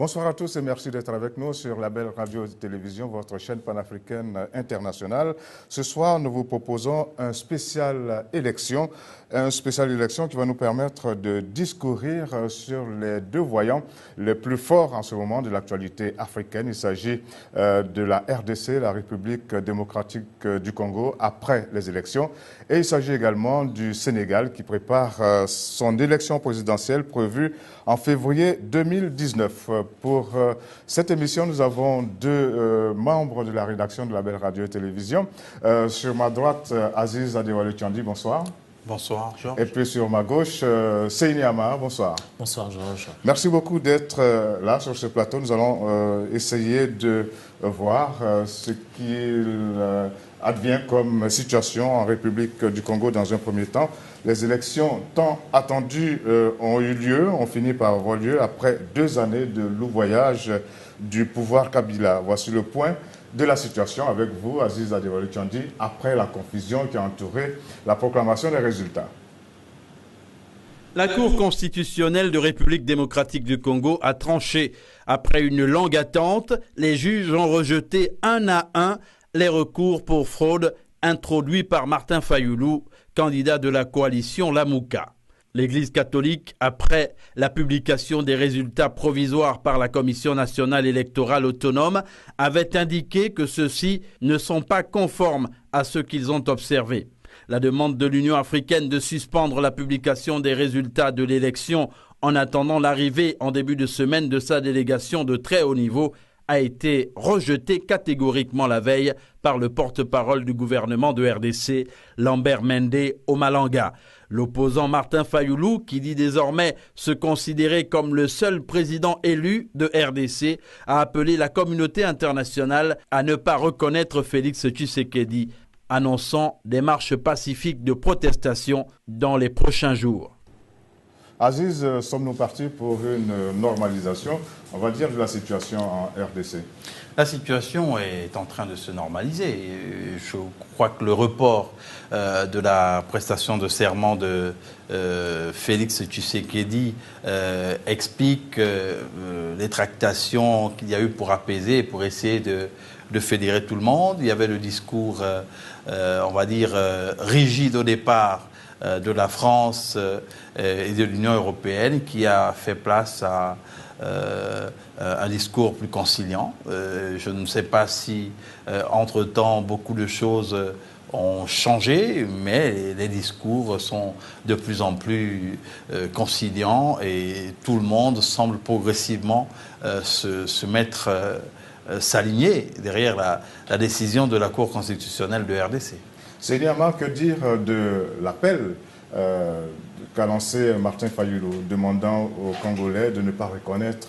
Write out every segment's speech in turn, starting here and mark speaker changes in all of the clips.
Speaker 1: Bonsoir à tous et merci d'être avec nous sur la belle radio-télévision, votre chaîne panafricaine internationale. Ce soir, nous vous proposons un spécial élection qui va nous permettre de discourir sur les deux voyants les plus forts en ce moment de l'actualité africaine. Il s'agit de la RDC, la République démocratique du Congo, après les élections. Et il s'agit également du Sénégal qui prépare son élection présidentielle prévue en février 2019. Pour cette émission, nous avons deux membres de la rédaction de la Belle Radio et Télévision. Sur ma droite, Aziz Adewale Tchandi, bonsoir.
Speaker 2: Bonsoir, Georges.
Speaker 1: Et puis sur ma gauche, Seyni Amar, bonsoir.
Speaker 3: Bonsoir, Georges.
Speaker 1: Merci beaucoup d'être là sur ce plateau. Nous allons essayer de voir ce qu'il advient comme situation en République du Congo dans un premier temps. Les élections tant attendues ont eu lieu, ont fini par avoir lieu après 2 années de louvoyage du pouvoir Kabila. Voici le point de la situation avec vous, Aziz Adewale Tchandi, après la confusion qui a entouré la proclamation des résultats.
Speaker 2: La Cour constitutionnelle de République démocratique du Congo a tranché. Après une longue attente, les juges ont rejeté un à un les recours pour fraude introduits par Martin Fayoulou, candidat de la coalition Lamouka. L'Église catholique, après la publication des résultats provisoires par la Commission nationale électorale autonome, avait indiqué que ceux-ci ne sont pas conformes à ce qu'ils ont observé. La demande de l'Union africaine de suspendre la publication des résultats de l'élection en attendant l'arrivée en début de semaine de sa délégation de très haut niveau a été rejetée catégoriquement la veille par le porte-parole du gouvernement de RDC, Lambert Mende Omalanga. L'opposant Martin Fayoulou, qui dit désormais se considérer comme le seul président élu de RDC, a appelé la communauté internationale à ne pas reconnaître Félix Tshisekedi, annonçant des marches pacifiques de protestation dans les prochains jours.
Speaker 1: Aziz, sommes-nous partis pour une normalisation, on va dire, de la situation en RDC?
Speaker 2: La situation est en train de se normaliser. Je crois que le report de la prestation de serment de Félix Tshisekedi explique les tractations qu'il y a eu pour apaiser, pour essayer de fédérer tout le monde. Il y avait le discours, on va dire, rigide au départ de la France et de l'Union européenne qui a fait place à un discours plus conciliant. Je ne sais pas si, entre-temps, beaucoup de choses ont changé, mais les discours sont de plus en plus conciliants et tout le monde semble progressivement se mettre, s'aligner derrière la décision de la Cour constitutionnelle de RDC.
Speaker 1: Seyni Amar, que dire de l'appel qu'a lancé Martin Fayoulou, demandant aux Congolais de ne pas reconnaître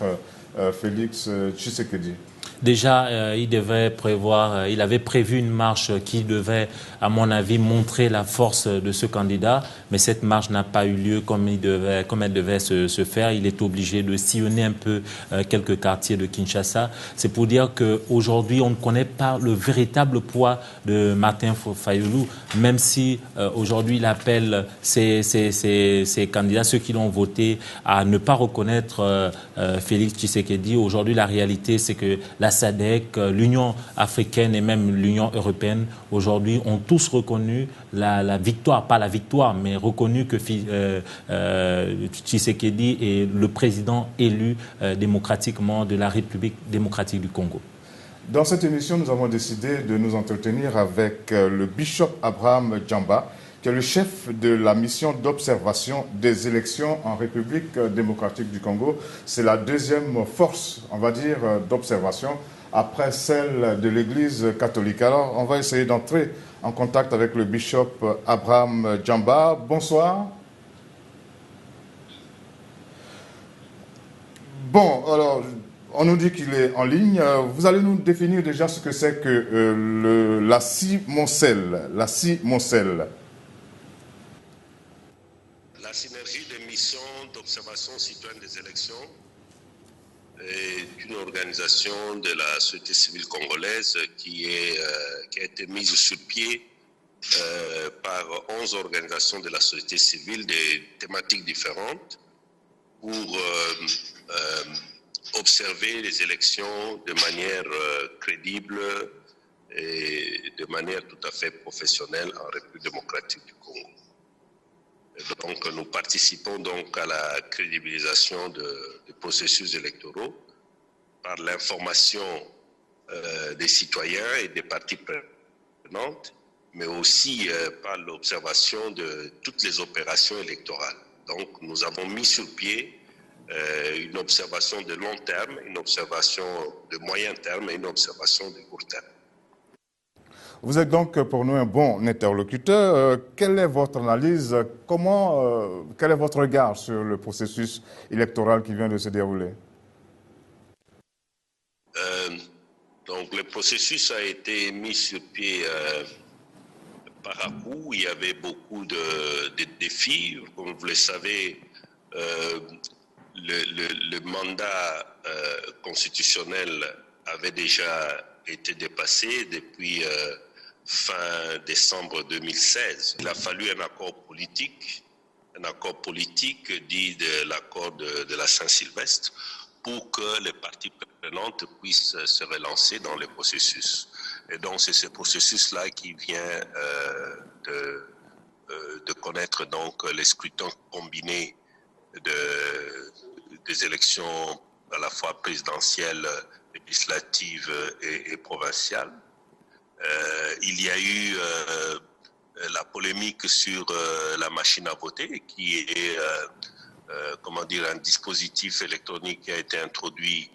Speaker 1: Félix Tshisekedi?
Speaker 3: Déjà, il avait prévu une marche qui devait, à mon avis, montrer la force de ce candidat, mais cette marche n'a pas eu lieu comme elle devait se faire. Il est obligé de sillonner un peu quelques quartiers de Kinshasa. C'est pour dire qu'aujourd'hui, on ne connaît pas le véritable poids de Martin Fayoulou, même si aujourd'hui il appelle ces candidats, ceux qui l'ont voté, à ne pas reconnaître Félix Tshisekedi. Aujourd'hui, la réalité, c'est que la SADC, l'Union africaine et même l'Union européenne, aujourd'hui, ont tous reconnu la victoire, pas la victoire, mais reconnu que Tshisekedi est le président élu démocratiquement de la République démocratique du Congo.
Speaker 1: Dans cette émission, nous avons décidé de nous entretenir avec le bishop Abraham Djamba, qui est le chef de la mission d'observation des élections en République démocratique du Congo. C'est la deuxième force, on va dire, d'observation après celle de l'Église catholique. Alors, on va essayer d'entrer en contact avec le bishop Abraham Djamba. Bonsoir. Bon, alors, on nous dit qu'il est en ligne. Vous allez nous définir déjà ce que c'est que la CIMONCEL. La CIMONCEL.
Speaker 4: La synergie des missions d'observation citoyenne des élections est une organisation de la société civile congolaise qui a été mise sur pied par 11 organisations de la société civile de thématiques différentes pour observer les élections de manière crédible et de manière tout à fait professionnelle en République démocratique du Congo. Et donc, nous participons donc à la crédibilisation des processus électoraux par l'information des citoyens et des parties prenantes, mais aussi par l'observation de toutes les opérations électorales. Donc, nous avons mis sur pied une observation de long terme, une observation de moyen terme et une observation de court terme.
Speaker 1: Vous êtes donc pour nous un bon interlocuteur. Quelle est votre analyse? Quel est votre regard sur le processus électoral qui vient de se dérouler?
Speaker 4: Donc le processus a été mis sur pied par à coup. Il y avait beaucoup de défis. Comme vous le savez, le mandat constitutionnel avait déjà été dépassé depuis fin décembre 2016. Il a fallu un accord politique dit de l'accord de la Saint-Sylvestre, pour que les parties prenantes puissent se relancer dans le processus. Et donc c'est ce processus-là qui vient de connaître donc les scrutins combinés des élections à la fois présidentielles, législatives et provinciales. Il y a eu la polémique sur la machine à voter, qui est un dispositif électronique qui a été introduit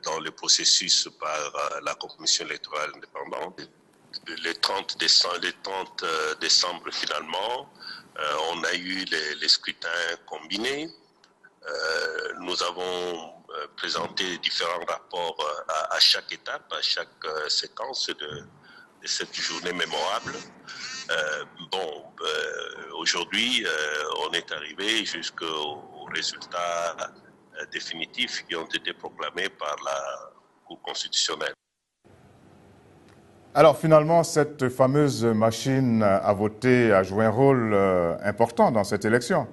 Speaker 4: dans le processus par la Commission électorale indépendante. Le 30 décembre, finalement, on a eu les scrutins combinés. Nous avons présenté différents rapports à chaque étape, à chaque séquence de cette journée mémorable. Aujourd'hui, on est arrivé jusqu'aux résultats définitifs qui ont été proclamés par la Cour constitutionnelle.
Speaker 1: Alors finalement, cette fameuse machine à voter a joué un rôle important dans cette élection.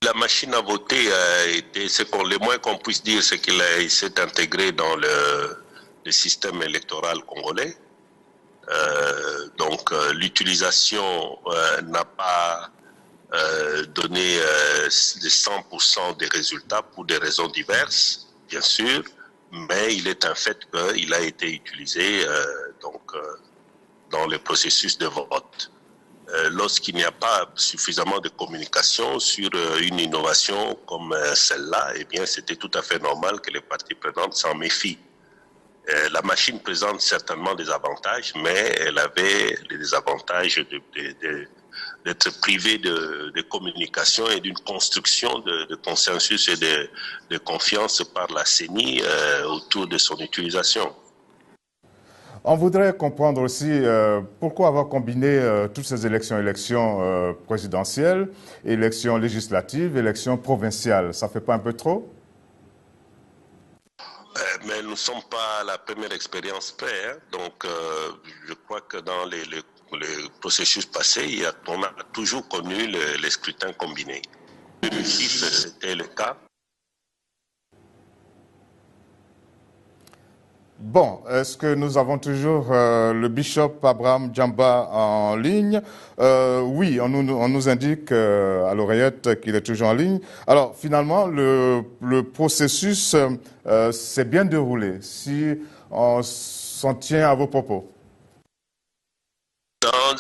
Speaker 4: La machine à voter a été, le moins qu'on puisse dire, c'est qu'il s'est intégré dans le système électoral congolais. Donc l'utilisation n'a pas donné les 100% des résultats pour des raisons diverses, bien sûr, mais il est un fait qu'il a été utilisé dans le processus de vote. Lorsqu'il n'y a pas suffisamment de communication sur une innovation comme celle-là, eh bien c'était tout à fait normal que les parties prenantes s'en méfient. La machine présente certainement des avantages, mais elle avait les désavantages d'être privée de communication et d'une construction de consensus et de confiance par la CENI autour de son utilisation.
Speaker 1: On voudrait comprendre aussi pourquoi avoir combiné toutes ces élections présidentielles, élections législatives, élections provinciales. Ça ne fait pas un peu trop?
Speaker 4: Mais nous ne sommes pas la première expérience près. Hein. Donc, je crois que dans les processus passés, on a toujours connu les scrutins combinés. En 2006, c'était le cas.
Speaker 1: Bon, est-ce que nous avons toujours le bishop Abraham Djamba en ligne? Oui, on nous indique à l'oreillette qu'il est toujours en ligne. Alors, finalement, le processus s'est bien déroulé, si on s'en tient à vos propos.
Speaker 4: Dans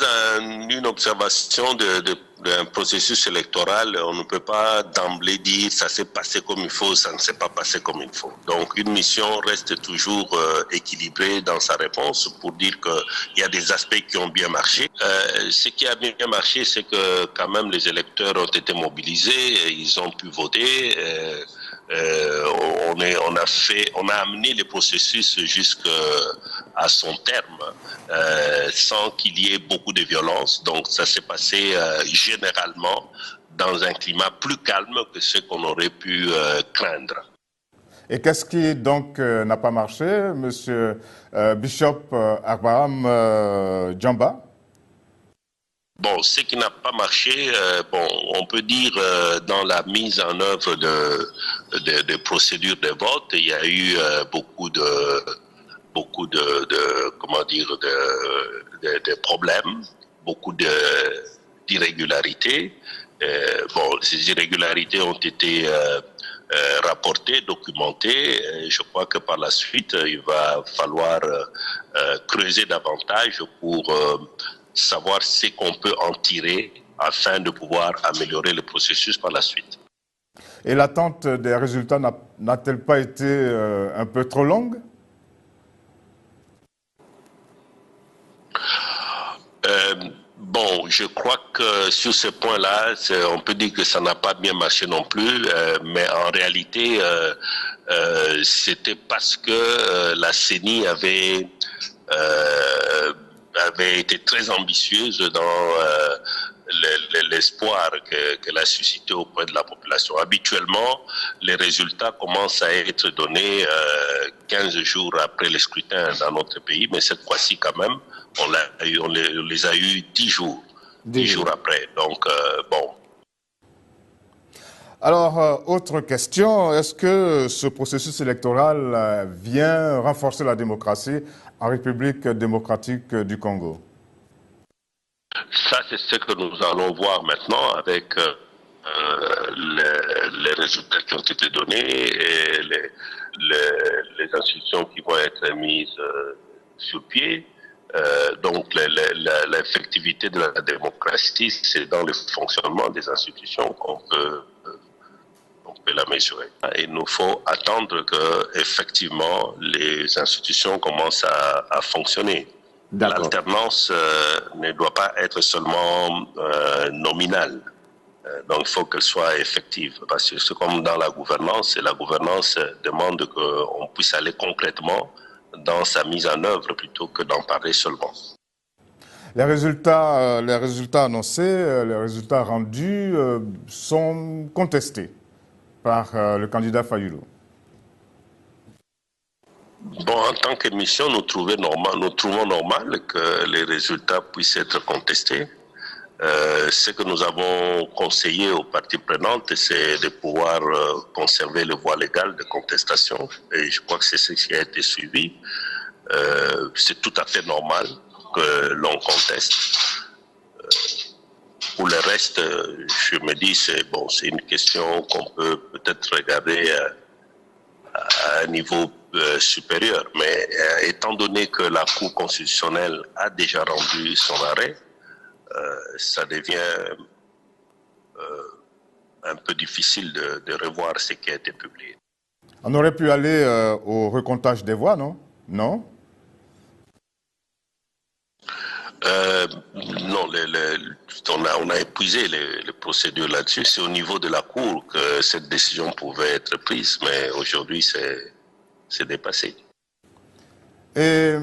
Speaker 4: une observation d'un processus électoral, on ne peut pas d'emblée dire ça s'est passé comme il faut, ça ne s'est pas passé comme il faut. Donc une mission reste toujours équilibrée dans sa réponse pour dire qu'il y a des aspects qui ont bien marché. Ce qui a bien marché, c'est que quand même les électeurs ont été mobilisés, ils ont pu voter. On a amené le processus jusqu'à son terme sans qu'il y ait beaucoup de violence. Donc ça s'est passé généralement dans un climat plus calme que ce qu'on aurait pu craindre.
Speaker 1: Et qu'est-ce qui donc n'a pas marché, Monsieur Bishop Abraham Djamba?
Speaker 4: Bon, ce qui n'a pas marché, bon, on peut dire dans la mise en œuvre de procédures de vote, il y a eu beaucoup de comment dire de problèmes, beaucoup d'irrégularités. Bon, ces irrégularités ont été rapportées, documentées. Je crois que par la suite, il va falloir creuser davantage pour savoir ce qu'on peut en tirer afin de pouvoir améliorer le processus par la suite.
Speaker 1: Et l'attente des résultats n'a-t-elle pas été un peu trop longue?
Speaker 4: Bon, je crois que sur ce point-là, on peut dire que ça n'a pas bien marché non plus, mais en réalité, c'était parce que la CENI avait été très ambitieuse dans l'espoir qu'elle a suscité auprès de la population. Habituellement, les résultats commencent à être donnés 15 jours après le scrutin dans notre pays, mais cette fois-ci quand même, on les a eu 10 jours. 10 jours après. Donc, bon.
Speaker 1: Alors, autre question, est-ce que ce processus électoral vient renforcer la démocratie en République démocratique du Congo?
Speaker 4: Ça, c'est ce que nous allons voir maintenant avec les résultats qui ont été donnés et les institutions qui vont être mises sur pied. Donc, l'effectivité de la démocratie, c'est dans le fonctionnement des institutions qu'on peut la mesurer. Il nous faut attendre que, effectivement, les institutions commencent à fonctionner. L'alternance ne doit pas être seulement nominale. Donc, il faut qu'elle soit effective. Parce que c'est comme dans la gouvernance, et la gouvernance demande qu'on puisse aller concrètement dans sa mise en œuvre plutôt que d'en parler seulement.
Speaker 1: Les résultats annoncés, les résultats rendus sont contestés par le candidat Fayulu.
Speaker 4: Bon, en tant qu'émission, nous trouvons normal que les résultats puissent être contestés. Ce que nous avons conseillé aux parties prenantes, c'est de pouvoir conserver le voie légal de contestation. Et je crois que c'est ce qui a été suivi. C'est tout à fait normal que l'on conteste. Pour le reste, je me dis, c'est une question qu'on peut peut-être regarder à un niveau supérieur. Mais étant donné que la Cour constitutionnelle a déjà rendu son arrêt, ça devient un peu difficile de revoir ce qui a été publié.
Speaker 1: On aurait pu aller au recomptage des voix, non? Non?
Speaker 4: Non, on a épuisé les procédures là-dessus. C'est au niveau de la Cour que cette décision pouvait être prise, mais aujourd'hui, c'est dépassé.
Speaker 1: Et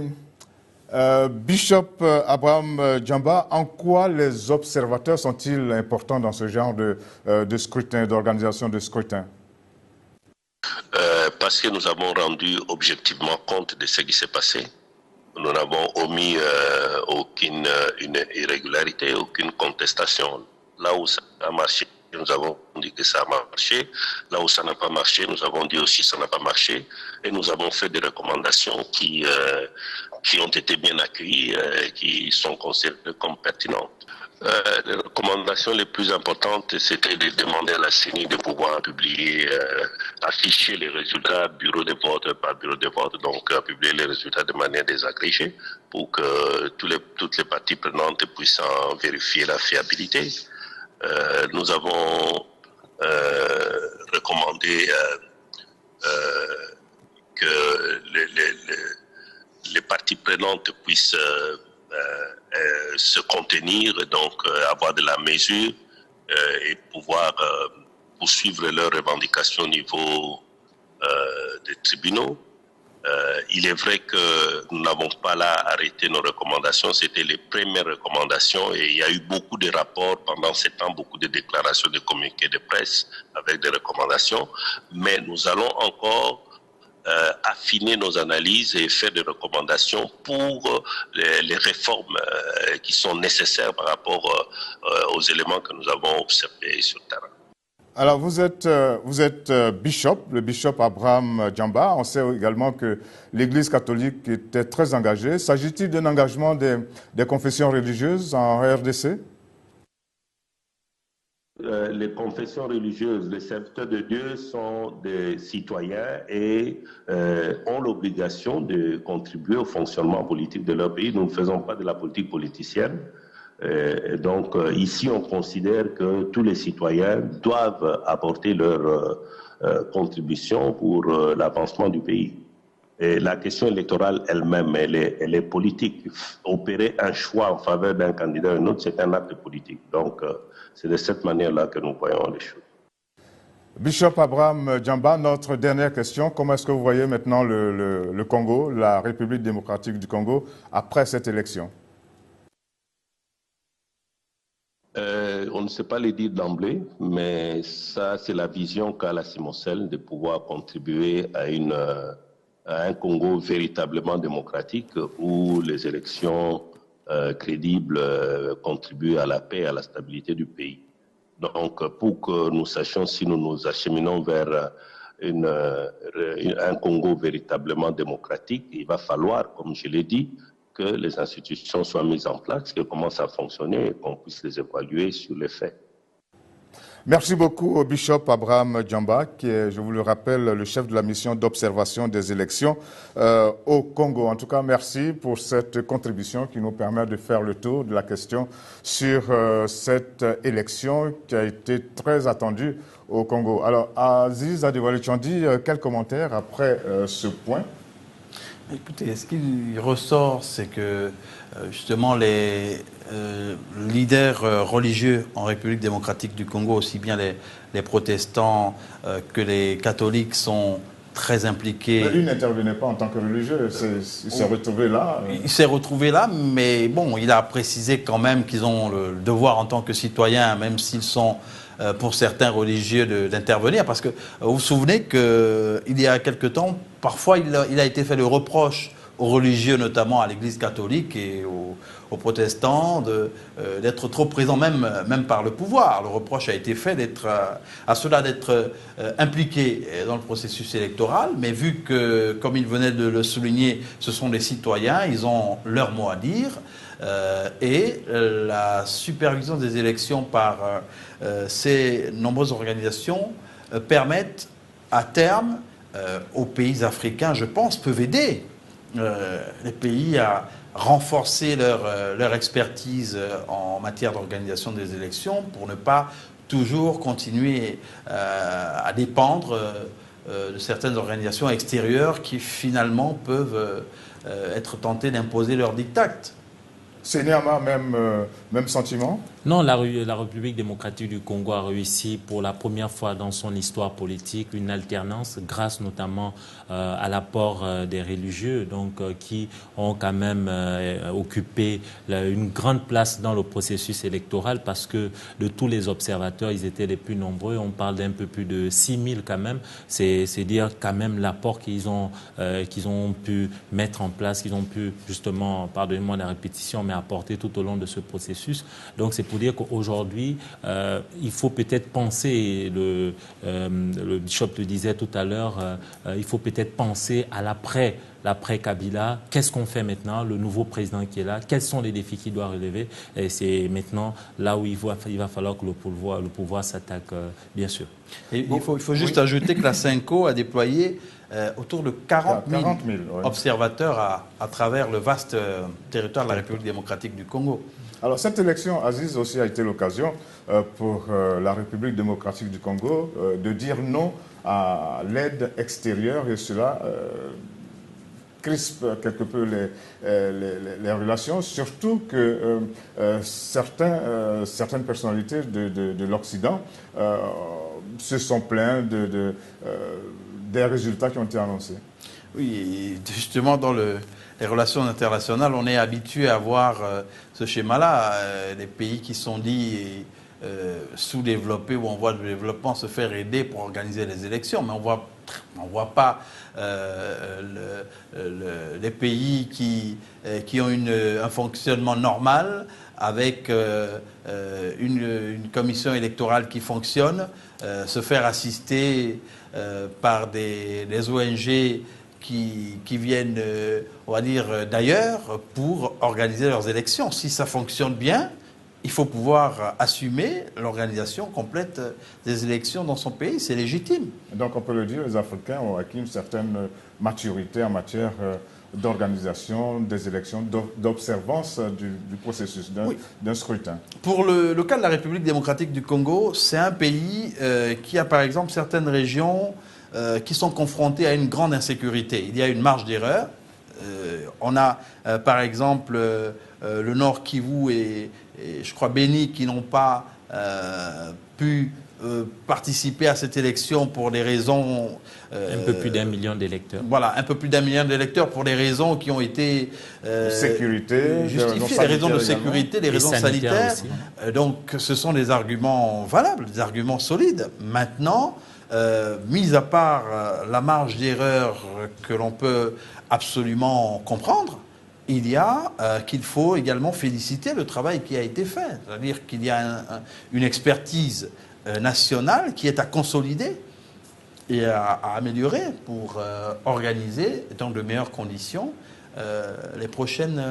Speaker 1: Bishop Abraham Djamba, en quoi les observateurs sont-ils importants dans ce genre de scrutin, d'organisation de scrutin?
Speaker 4: Parce que nous avons rendu objectivement compte de ce qui s'est passé. Nous n'avons omis aucune irrégularité, aucune contestation. Là où ça a marché, nous avons dit que ça a marché. Là où ça n'a pas marché, nous avons dit aussi que ça n'a pas marché. Et nous avons fait des recommandations qui ont été bien accueillies et qui sont considérées comme pertinentes. Les recommandations les plus importantes, c'était de demander à la CENI de pouvoir publier, afficher les résultats bureau de vote par bureau de vote, donc publier les résultats de manière désagrégée pour que toutes les parties prenantes puissent en vérifier la fiabilité. Nous avons recommandé que les parties prenantes puissent se contenir, donc avoir de la mesure et pouvoir poursuivre leurs revendications au niveau des tribunaux. Il est vrai que nous n'avons pas là arrêté nos recommandations, c'était les premières recommandations et il y a eu beaucoup de rapports pendant ce temps, beaucoup de déclarations, de communiqués de presse avec des recommandations, mais nous allons encore affiner nos analyses et faire des recommandations pour les réformes qui sont nécessaires par rapport aux éléments que nous avons observés sur le terrain.
Speaker 1: Alors, vous êtes bishop, le bishop Abraham Djamba. On sait également que l'Église catholique était très engagée. S'agit-il d'un engagement des confessions religieuses en RDC?
Speaker 4: Les confessions religieuses, les serviteurs de Dieu sont des citoyens et ont l'obligation de contribuer au fonctionnement politique de leur pays. Nous ne faisons pas de la politique politicienne. Donc ici, on considère que tous les citoyens doivent apporter leur contribution pour l'avancement du pays. Et la question électorale elle-même, elle est politique. Opérer un choix en faveur d'un candidat ou d'un autre, c'est un acte politique. Donc c'est de cette manière-là que nous voyons les choses.
Speaker 1: Bishop Abraham Djamba, notre dernière question. Comment est-ce que vous voyez maintenant le Congo, la République démocratique du Congo, après cette élection?
Speaker 4: On ne sait pas les dire d'emblée, mais ça, c'est la vision qu'a la Simosel de pouvoir contribuer à un Congo véritablement démocratique où les élections crédibles contribuent à la paix et à la stabilité du pays. Donc, pour que nous sachions si nous nous acheminons vers un Congo véritablement démocratique, il va falloir, comme je l'ai dit, que les institutions soient mises en place, qu'elles commencent à fonctionner et qu'on puisse les évaluer sur les faits.
Speaker 1: Merci beaucoup au bishop Abraham Djamba, qui est, je vous le rappelle, le chef de la mission d'observation des élections au Congo. En tout cas, merci pour cette contribution qui nous permet de faire le tour de la question sur cette élection qui a été très attendue au Congo. Alors, Aziz Adewale Tchandi, quel commentaire après ce point?
Speaker 2: Écoutez, ce qui ressort, c'est que justement les leaders religieux en République démocratique du Congo, aussi bien les protestants que les catholiques, sont très impliqués.
Speaker 1: Mais lui n'intervenait pas en tant que religieux, il s'est retrouvé là.
Speaker 2: Il s'est retrouvé là, mais bon, il a précisé quand même qu'ils ont le devoir en tant que citoyens, même s'ils sont pour certains religieux d'intervenir, parce que vous vous souvenez qu'il y a quelque temps, parfois il a été fait le reproche aux religieux, notamment à l'Église catholique et aux protestants, d'être trop présents, même par le pouvoir. Le reproche a été fait à cela d'être impliqués dans le processus électoral, mais vu que, comme il venait de le souligner, ce sont des citoyens, ils ont leur mot à dire, et la supervision des élections par ces nombreuses organisations permettent à terme aux pays africains, je pense, peuvent aider les pays à renforcer leur expertise en matière d'organisation des élections pour ne pas toujours continuer à dépendre de certaines organisations extérieures qui finalement peuvent être tentées d'imposer leur diktat.
Speaker 1: C'est Niama, même sentiment?
Speaker 3: Non, la République démocratique du Congo a réussi pour la première fois dans son histoire politique une alternance grâce notamment à l'apport des religieux, donc qui ont quand même occupé une grande place dans le processus électoral parce que de tous les observateurs, ils étaient les plus nombreux. On parle d'un peu plus de 6 000 quand même. C'est dire quand même l'apport qu'ils ont pu mettre en place, qu'ils ont pu justement, pardonnez-moi la répétition, mais apporter tout au long de ce processus. Donc c'est pour dire qu'aujourd'hui, il faut peut-être penser, le bishop le disait tout à l'heure, il faut peut-être penser à l'après Kabila. Qu'est-ce qu'on fait maintenant? Le nouveau président qui est là, quels sont les défis qu'il doit relever? Et c'est maintenant là où il va falloir que le pouvoir s'attaque, bien sûr.
Speaker 2: Et il faut juste ajouter que la CENCO a déployé autour de 40 000 observateurs à travers le vaste territoire de la République démocratique du Congo.
Speaker 1: Alors cette élection, Aziz, aussi a été l'occasion pour la République démocratique du Congo de dire non à l'aide extérieure et cela crispe quelque peu les relations, surtout que certaines personnalités de l'Occident se sont plaints des résultats qui ont été annoncés.
Speaker 2: Oui, justement dans les relations internationales, on est habitué à voir ce schéma-là, les pays qui sont dits sous-développés ou en voie de développement se faire aider pour organiser les élections, mais on voit On ne voit pas les pays qui ont un fonctionnement normal avec une commission électorale qui fonctionne, se faire assister par des ONG qui viennent, on va dire, d'ailleurs pour organiser leurs élections. Si ça fonctionne bien, il faut pouvoir assumer l'organisation complète des élections dans son pays. C'est légitime. Donc on peut le dire, les Africains ont acquis une certaine maturité en matière d'organisation des élections, d'observance du processus d'un scrutin. Pour le cas de la République démocratique du Congo, c'est un pays qui a par exemple certaines régions qui sont confrontées à une grande insécurité. Il y a une marge d'erreur. On a par exemple le Nord Kivu et je crois Béni qui n'ont pas pu participer à cette élection pour des raisons...
Speaker 3: un peu plus d'1 million d'électeurs.
Speaker 2: Voilà, un peu plus d'1 million d'électeurs pour des raisons qui ont été
Speaker 1: sécurité,
Speaker 2: justifiées, les raisons de sécurité, les raisons sanitaires. Donc ce sont des arguments valables, des arguments solides. Maintenant, mis à part la marge d'erreur que l'on peut absolument comprendre, il y a qu'il faut également féliciter le travail qui a été fait. C'est-à-dire qu'il y a une expertise nationale qui est à consolider et à améliorer pour organiser dans de meilleures conditions les prochaines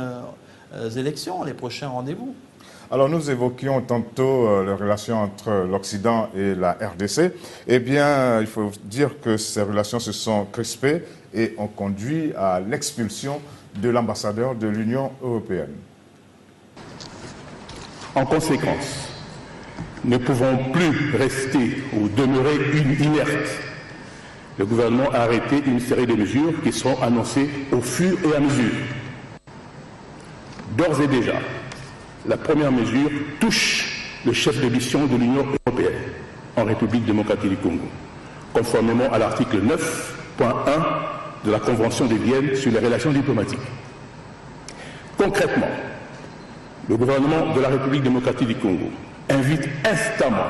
Speaker 2: élections, les prochains rendez-vous. Alors nous évoquions tantôt les relations entre l'Occident et la RDC. Eh bien, il faut dire que ces relations se sont crispées et ont conduit à l'expulsion de l'ambassadeur de l'Union européenne.
Speaker 5: En conséquence, ne pouvons plus rester ou demeurer inertes. Le gouvernement a arrêté une série de mesures qui seront annoncées au fur et à mesure. D'ores et déjà, la première mesure touche le chef de mission de l'Union européenne en République démocratique du Congo, conformément à l'article 9.1 de la Convention de Vienne sur les relations diplomatiques. Concrètement, le gouvernement de la République démocratique du Congo invite instamment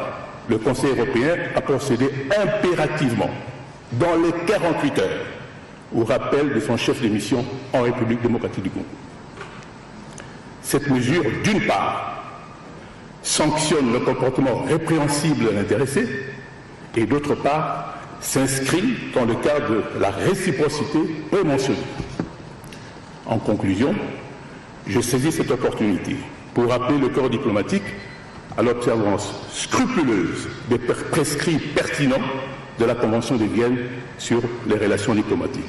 Speaker 5: le Conseil européen à procéder impérativement, dans les 48 heures, au rappel de son chef de mission en République démocratique du Congo. Cette mesure, d'une part, sanctionne le comportement répréhensible de l'intéressé et d'autre part, s'inscrit dans le cadre de la réciprocité prémentionnée. En conclusion, je saisis cette opportunité pour rappeler le corps diplomatique à l'observance scrupuleuse des prescrits pertinents de la Convention de Vienne sur les relations diplomatiques.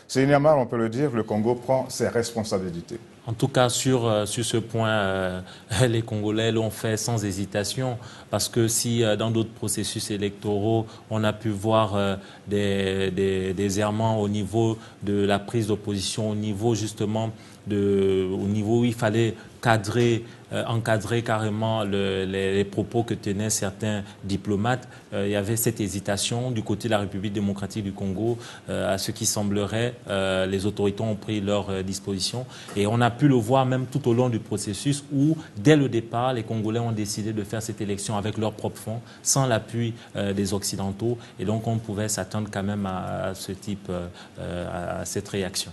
Speaker 1: C'est Niamar, on peut le dire, le Congo prend ses responsabilités.
Speaker 3: En tout cas, sur ce point, les Congolais l'ont fait sans hésitation, parce que si dans d'autres processus électoraux, on a pu voir des errements au niveau de la prise d'opposition, au niveau justement où il fallait encadrer carrément les propos que tenaient certains diplomates. Il y avait cette hésitation du côté de la République démocratique du Congo. À ce qui semblerait, les autorités ont pris leurs dispositions. Et on a pu le voir même tout au long du processus où, dès le départ, les Congolais ont décidé de faire cette élection avec leurs propres fonds, sans l'appui des Occidentaux. Et donc, on pouvait s'attendre quand même à ce type, à cette réaction.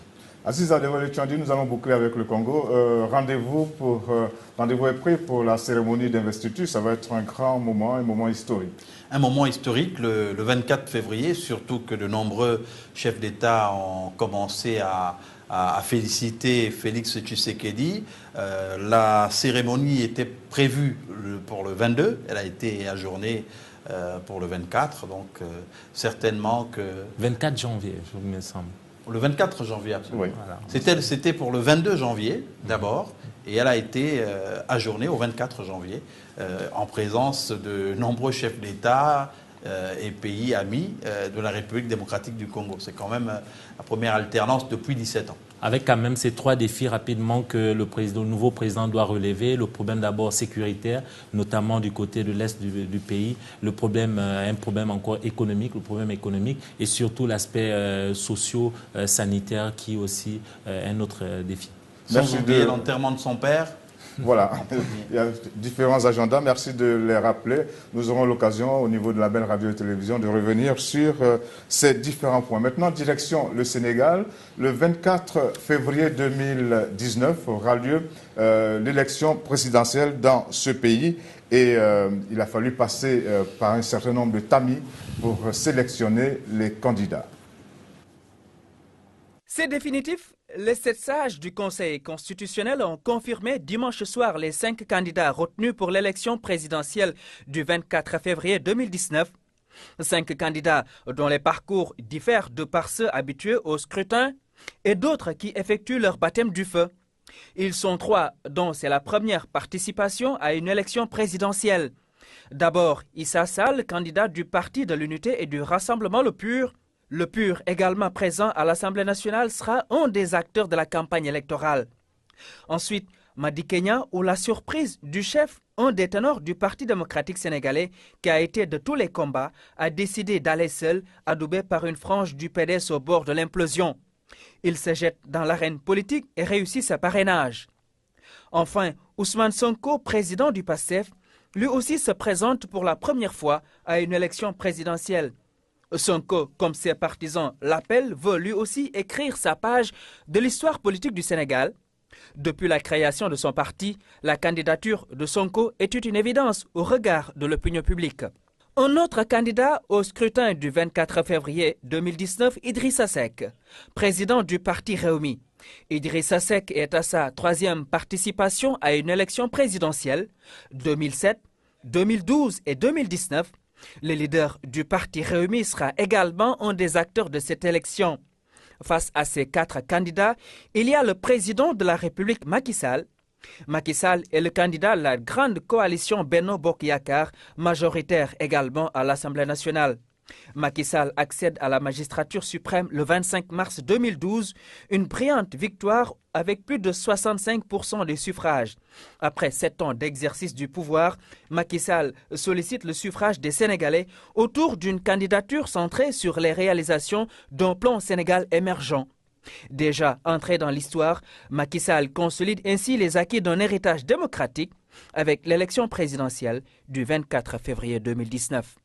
Speaker 1: Aziz Adewale Tchandi, nous allons boucler avec le Congo. Rendez-vous est pris pour la cérémonie d'investiture. Ça va être un grand moment, un moment historique. Un moment historique, le 24 février, surtout que de nombreux chefs d'État ont commencé à féliciter Félix Tshisekedi. La cérémonie était prévue pour le 22, elle a été ajournée pour le 24, donc certainement que...
Speaker 3: 24 janvier, il me semble.
Speaker 2: Le 24 janvier, absolument.
Speaker 1: Oui.
Speaker 2: Voilà. C'était pour le 22 janvier, d'abord, et elle a été ajournée au 24 janvier, en présence de nombreux chefs d'État et pays amis de la République démocratique du Congo. C'est quand même la première alternance depuis 17 ans.
Speaker 3: Avec quand même ces trois défis rapidement que le nouveau président doit relever. Le problème d'abord sécuritaire, notamment du côté de l'Est du pays. Un problème encore économique, et surtout l'aspect socio-sanitaire qui est aussi un autre défi.
Speaker 2: Sans oublier l'enterrement de son père.
Speaker 1: Voilà, il y a différents agendas, merci de les rappeler. Nous aurons l'occasion au niveau de la Belle Radio et Télévision de revenir sur ces différents points. Maintenant, direction le Sénégal. Le 24 février 2019 aura lieu l'élection présidentielle dans ce pays et il a fallu passer par un certain nombre de tamis pour sélectionner les candidats.
Speaker 6: C'est définitif. Les 7 sages du Conseil constitutionnel ont confirmé dimanche soir les 5 candidats retenus pour l'élection présidentielle du 24 février 2019. 5 candidats dont les parcours diffèrent de par ceux habitués au scrutin et d'autres qui effectuent leur baptême du feu. Ils sont 3 dont c'est la première participation à une élection présidentielle. D'abord, Issa Sall, candidat du Parti de l'Unité et du Rassemblement Le Pur. Le PUR, également présent à l'Assemblée nationale, sera un des acteurs de la campagne électorale. Ensuite, Madi Kenya, ou la surprise du chef, un des ténors du Parti démocratique sénégalais, qui a été de tous les combats, a décidé d'aller seul, adoubé par une frange du PDS au bord de l'implosion. Il se jette dans l'arène politique et réussit sa parrainage. Enfin, Ousmane Sonko, président du PASTEF, lui aussi se présente pour la première fois à une élection présidentielle. Sonko, comme ses partisans l'appellent, veut lui aussi écrire sa page de l'histoire politique du Sénégal. Depuis la création de son parti, la candidature de Sonko était une évidence au regard de l'opinion publique. Un autre candidat au scrutin du 24 février 2019, Idrissa Seck, président du parti Rewmi. Idrissa Seck est à sa 3e participation à une élection présidentielle, 2007, 2012 et 2019. Le leader du parti Rewmi sera également un des acteurs de cette élection. Face à ces 4 candidats, il y a le président de la République Macky Sall. Macky Sall est le candidat de la grande coalition Benno Bokk Yakaar, majoritaire également à l'Assemblée nationale. Macky Sall accède à la magistrature suprême le 25 mars 2012, une brillante victoire avec plus de 65% des suffrages. Après 7 ans d'exercice du pouvoir, Macky Sall sollicite le suffrage des Sénégalais autour d'une candidature centrée sur les réalisations d'un plan Sénégal émergent. Déjà entré dans l'histoire, Macky Sall consolide ainsi les acquis d'un héritage démocratique avec l'élection présidentielle du 24 février 2019.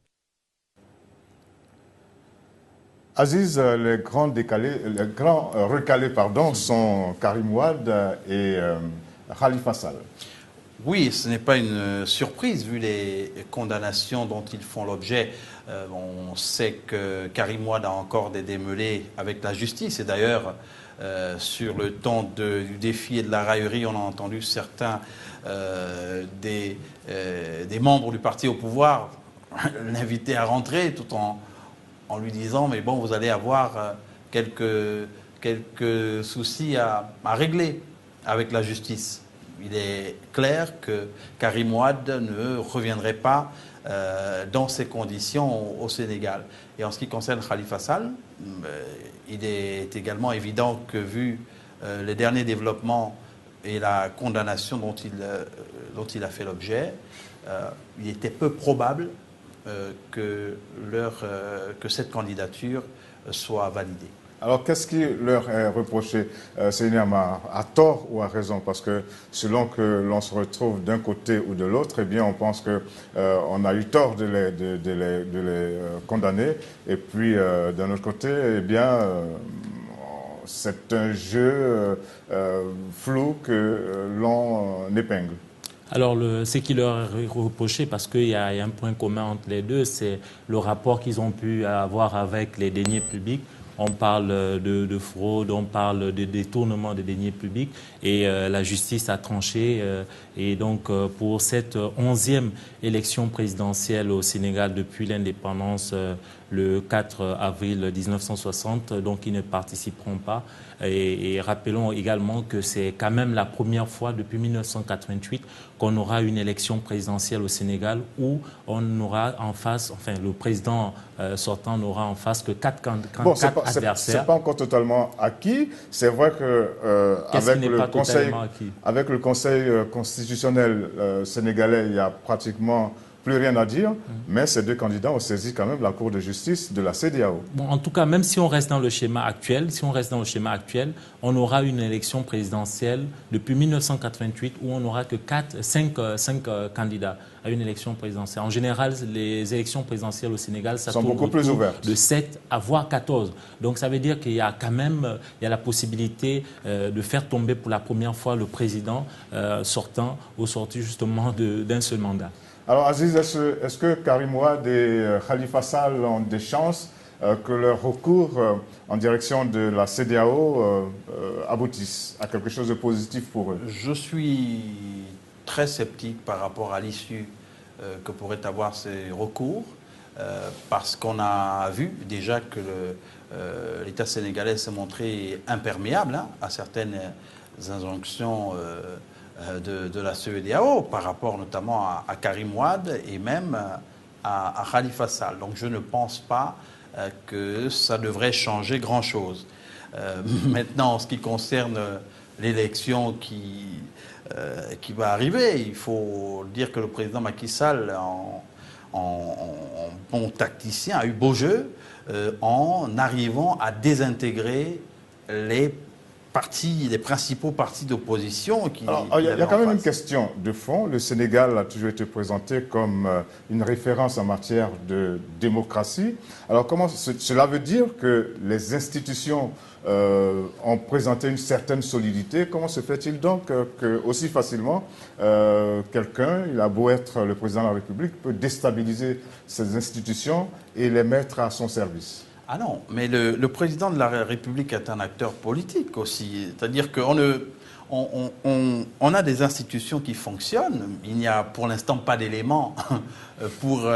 Speaker 1: Aziz, les grands recalés sont Karim Wade et Khalifa Sall.
Speaker 2: Oui, ce n'est pas une surprise vu les condamnations dont ils font l'objet. On sait que Karim Wade a encore des démêlés avec la justice. Et d'ailleurs, sur le temps du défi et de la raillerie, on a entendu certains des membres du parti au pouvoir l'inviter à rentrer tout en lui disant « mais bon, vous allez avoir quelques soucis à régler avec la justice ». Il est clair que Karim Wade ne reviendrait pas dans ces conditions au Sénégal. Et en ce qui concerne Khalifa Sall, il est également évident que vu les derniers développements et la condamnation dont il a fait l'objet, il était peu probable que cette candidature soit validée.
Speaker 1: Alors, qu'est-ce qui leur est reproché, Seynama, à tort ou à raison? Parce que selon que l'on se retrouve d'un côté ou de l'autre, eh bien, on pense qu'on a eu tort de les condamner. Et puis, d'un autre côté, eh bien, c'est un jeu flou que l'on épingle.
Speaker 3: Alors, ce qui leur est reproché, parce qu'il y a un point commun entre les deux, c'est le rapport qu'ils ont pu avoir avec les deniers publics. On parle de fraude, on parle de détournement des deniers publics et la justice a tranché. Et donc, pour cette 11e élection présidentielle au Sénégal depuis l'indépendance, le 4 avril 1960, donc ils ne participeront pas. Et rappelons également que c'est quand même la première fois depuis 1988 qu'on aura une élection présidentielle au Sénégal où on aura en face, enfin le président sortant n'aura en face que 4 adversaires.
Speaker 1: C'est pas encore totalement acquis. C'est vrai que avec le Conseil constitutionnel sénégalais, il y a pratiquement plus rien à dire, mais ces deux candidats ont saisi quand même la Cour de justice de la CEDEAO.
Speaker 3: Bon, en tout cas, même si on reste dans le schéma actuel, on aura une élection présidentielle depuis 1988 où on n'aura que 5 candidats à une élection présidentielle. En général, les élections présidentielles au Sénégal, ça
Speaker 1: sont beaucoup plus ouvertes.
Speaker 3: De 7 à voire 14. Donc ça veut dire qu'il y a quand même la possibilité de faire tomber pour la première fois le président sortant ou sorti justement d'un seul mandat.
Speaker 1: Alors Aziz, est-ce que Karim Wade et Khalifa Sall ont des chances que leur recours en direction de la CEDEAO aboutisse à quelque chose de positif pour eux?
Speaker 2: Je suis très sceptique par rapport à l'issue que pourraient avoir ces recours, parce qu'on a vu déjà que l'État sénégalais s'est montré imperméable à certaines injonctions de la CEDEAO, par rapport notamment à Karim Wade et même à Khalifa Sall. Donc je ne pense pas que ça devrait changer grand-chose. Maintenant, en ce qui concerne l'élection qui va arriver, il faut dire que le président Macky Sall, en bon tacticien, a eu beau jeu en arrivant à désintégrer les principaux partis d'opposition.
Speaker 1: Il y a quand même une question de fond. Le Sénégal a toujours été présenté comme une référence en matière de démocratie. Alors comment cela veut dire que les institutions ont présenté une certaine solidité? Comment se fait-il donc que aussi facilement quelqu'un, il a beau être le président de la République, peut déstabiliser ces institutions et les mettre à son service?
Speaker 2: Ah non, mais le président de la République est un acteur politique aussi. C'est-à-dire qu'on a des institutions qui fonctionnent. Il n'y a pour l'instant pas d'éléments pour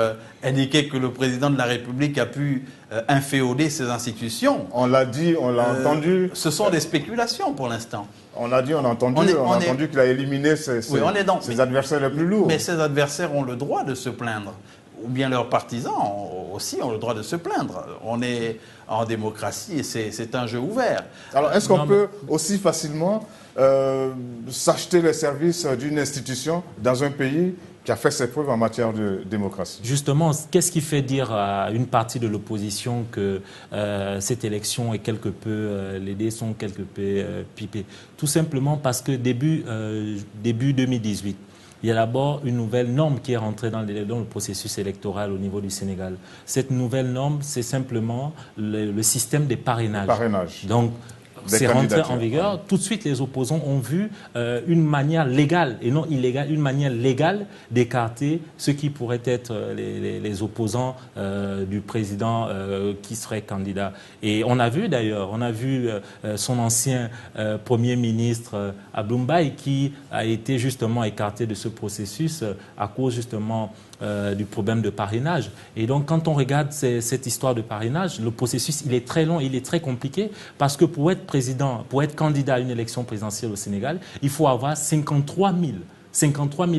Speaker 2: indiquer que le président de la République a pu inféoder ces institutions.
Speaker 1: On l'a dit, on l'a entendu.
Speaker 2: Ce sont des spéculations pour l'instant.
Speaker 1: On l'a dit, on a entendu qu'il a éliminé ses adversaires les plus lourds.
Speaker 2: Mais ces adversaires ont le droit de se plaindre. Ou bien leurs partisans aussi ont le droit de se plaindre. On est en démocratie et c'est un jeu ouvert.
Speaker 1: Alors, est-ce qu'on peut aussi facilement s'acheter les services d'une institution dans un pays qui a fait ses preuves en matière de démocratie?
Speaker 3: Justement, qu'est-ce qui fait dire à une partie de l'opposition que cette élection est quelque peu, les dés sont quelque peu pipés? Tout simplement parce que début 2018, il y a d'abord une nouvelle norme qui est rentrée dans le processus électoral au niveau du Sénégal. Cette nouvelle norme, c'est simplement le système des parrainages. Donc, c'est rentré en vigueur. Tout de suite, les opposants ont vu une manière légale et non illégale, une manière légale d'écarter ceux qui pourraient être les opposants du président qui serait candidat. Et on a vu d'ailleurs, son ancien Premier ministre Abdoumbaye qui a été justement écarté de ce processus à cause justement du problème de parrainage. Et donc, quand on regarde cette histoire de parrainage, le processus, il est très long, il est très compliqué, parce que pour être candidat à une élection présidentielle au Sénégal, il faut avoir 53 000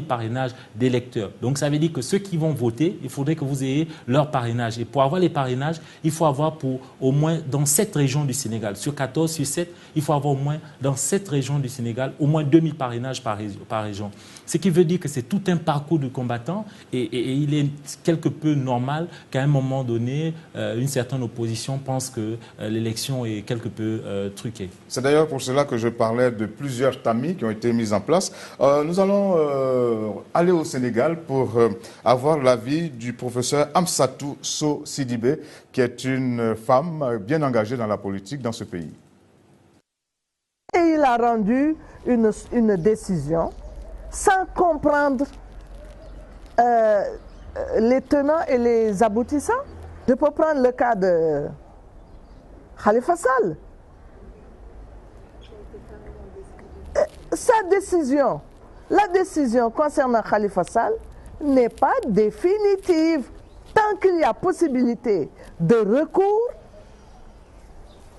Speaker 3: parrainages d'électeurs. Donc, ça veut dire que ceux qui vont voter, il faudrait que vous ayez leur parrainage. Et pour avoir les parrainages, il faut avoir au moins dans 7 régions du Sénégal. Sur 14, sur 7, il faut avoir au moins dans 7 régions du Sénégal, au moins 2000 parrainages par région. Ce qui veut dire que c'est tout un parcours du combattant et il est quelque peu normal qu'à un moment donné, une certaine opposition pense que l'élection est quelque peu truquée.
Speaker 1: C'est d'ailleurs pour cela que je parlais de plusieurs tamis qui ont été mis en place. Nous allons aller au Sénégal pour avoir l'avis du professeur Amsatou So Sidibé, qui est une femme bien engagée dans la politique dans ce pays.
Speaker 7: Et il a rendu une décision sans comprendre les tenants et les aboutissants. Je peux prendre le cas de Khalifa Sall. Sa décision, la décision concernant Khalifa Sall n'est pas définitive. Tant qu'il y a possibilité de recours,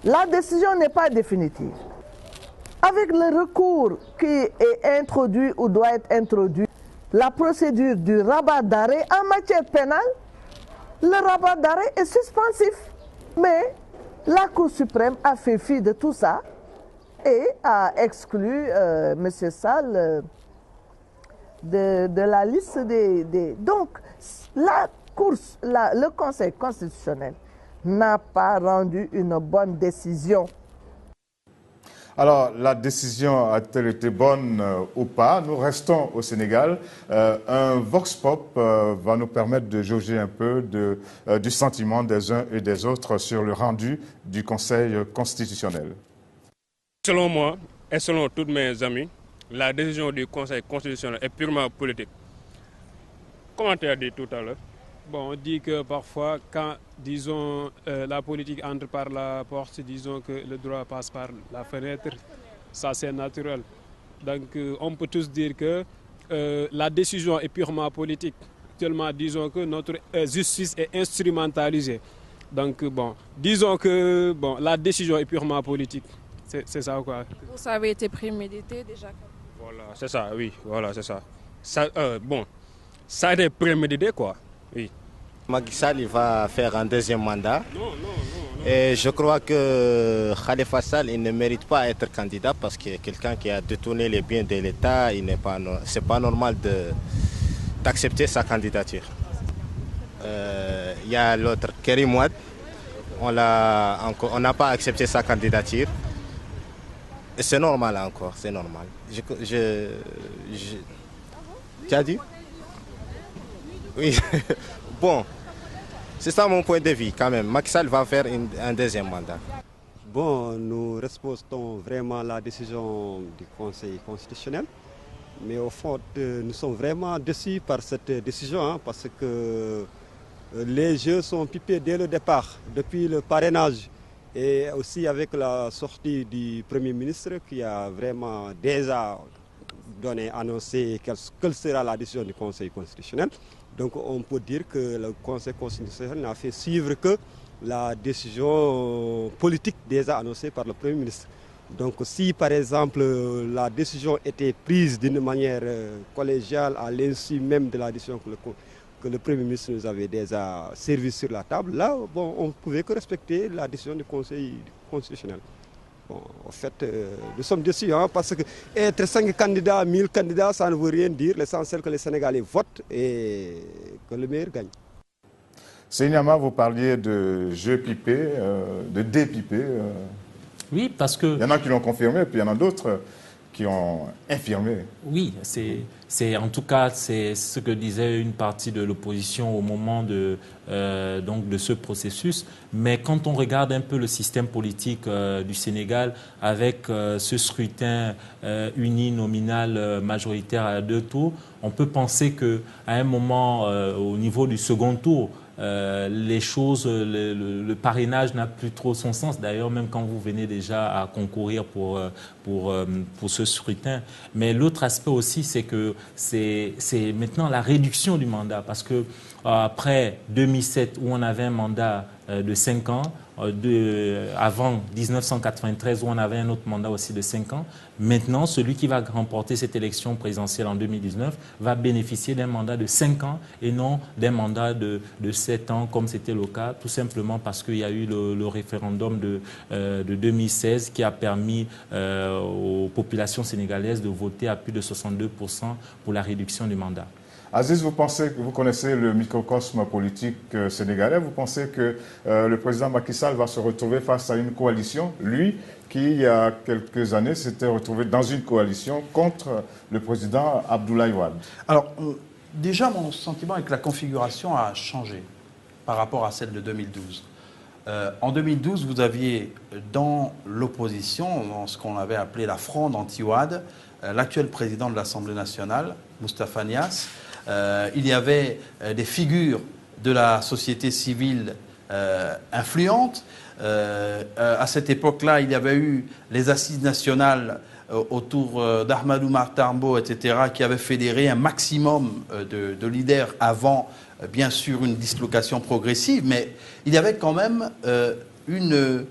Speaker 7: la décision n'est pas définitive. Avec le recours qui est introduit ou doit être introduit, la procédure du rabat d'arrêt en matière pénale, le rabat d'arrêt est suspensif. Mais la Cour suprême a fait fi de tout ça et a exclu M. Sall de la liste des... Donc, le Conseil constitutionnel n'a pas rendu une bonne décision.
Speaker 1: Alors, la décision a-t-elle été bonne ou pas? Nous restons au Sénégal. Un vox pop va nous permettre de jauger un peu du sentiment des uns et des autres sur le rendu du Conseil constitutionnel.
Speaker 8: Selon moi et selon tous mes amis, la décision du Conseil constitutionnel est purement politique. Comment tu as dit tout à l'heure?
Speaker 9: Bon, on dit que parfois, quand, disons, la politique entre par la porte, disons que le droit passe par la fenêtre, ça c'est naturel. Donc, on peut tous dire que la décision est purement politique. Actuellement, disons que notre justice est instrumentalisée. Donc, bon, disons que la décision est purement politique. C'est ça quoi.
Speaker 10: Ça avait été prémédité déjà.
Speaker 8: Voilà, c'est ça, oui, voilà, c'est ça. Ça a été prémédité quoi. Oui.
Speaker 11: Macky Sall il va faire un deuxième mandat. Non. Et je crois que Khalifa Sall il ne mérite pas d'être candidat parce que quelqu'un qui a détourné les biens de l'État, c'est pas normal d'accepter sa candidature. Il y a l'autre, Karim Wade, on n'a pas accepté sa candidature. C'est normal encore, c'est normal. Tu as dit? Oui. Bon, c'est ça mon point de vue quand même. Macky Sall va faire un deuxième mandat.
Speaker 12: Bon, nous respectons vraiment la décision du Conseil constitutionnel. Mais au fond, nous sommes vraiment déçus par cette décision parce que les jeux sont pipés dès le départ, depuis le parrainage. Et aussi avec la sortie du Premier ministre qui a vraiment déjà annoncé quelle sera la décision du Conseil constitutionnel. Donc on peut dire que le Conseil constitutionnel n'a fait suivre que la décision politique déjà annoncée par le Premier ministre. Donc si par exemple la décision était prise d'une manière collégiale à l'insu même de la décision que le Premier ministre nous avait déjà servi sur la table, là on ne pouvait que respecter la décision du Conseil constitutionnel. Bon, en fait, nous sommes déçus parce que être 5 candidats, 1000 candidats, ça ne veut rien dire. L'essentiel que les Sénégalais votent et que le meilleur gagne.
Speaker 1: Seyniama, vous parliez de jeu pipé, de dépipé.
Speaker 3: Oui, parce que...
Speaker 1: Il y en a qui l'ont confirmé, puis il y en a d'autres qui ont infirmé.
Speaker 3: Oui, en tout cas, c'est ce que disait une partie de l'opposition au moment de ce processus. Mais quand on regarde un peu le système politique du Sénégal avec ce scrutin uninominal majoritaire à 2 tours, on peut penser qu'à un moment, au niveau du second tour, les choses, le parrainage n'a plus trop son sens. D'ailleurs, même quand vous venez déjà à concourir pour ce scrutin. Mais l'autre aspect aussi, c'est que c'est maintenant la réduction du mandat. Parce que après 2007, où on avait un mandat de 5 ans, avant 1993, où on avait un autre mandat aussi de 5 ans, maintenant, celui qui va remporter cette élection présidentielle en 2019 va bénéficier d'un mandat de 5 ans et non d'un mandat de 7 ans, comme c'était le cas, tout simplement parce qu'il y a eu le référendum de 2016 qui a permis aux populations sénégalaises de voter à plus de 62% pour la réduction du mandat.
Speaker 1: Aziz, vous connaissez le microcosme politique sénégalais. Vous pensez que le président Macky Sall va se retrouver face à une coalition, lui qui, il y a quelques années, s'était retrouvé dans une coalition contre le président Abdoulaye Wade?
Speaker 2: Alors, déjà, mon sentiment est que la configuration a changé par rapport à celle de 2012. En 2012, vous aviez dans l'opposition, dans ce qu'on avait appelé la fronde anti-Wade, l'actuel président de l'Assemblée nationale, Moustapha Niasse. Il y avait des figures de la société civile influentes. À cette époque-là, il y avait eu les assises nationales autour d'Ahmadou Martambo, etc., qui avaient fédéré un maximum de leaders avant, bien sûr, une dislocation progressive, mais il y avait quand même une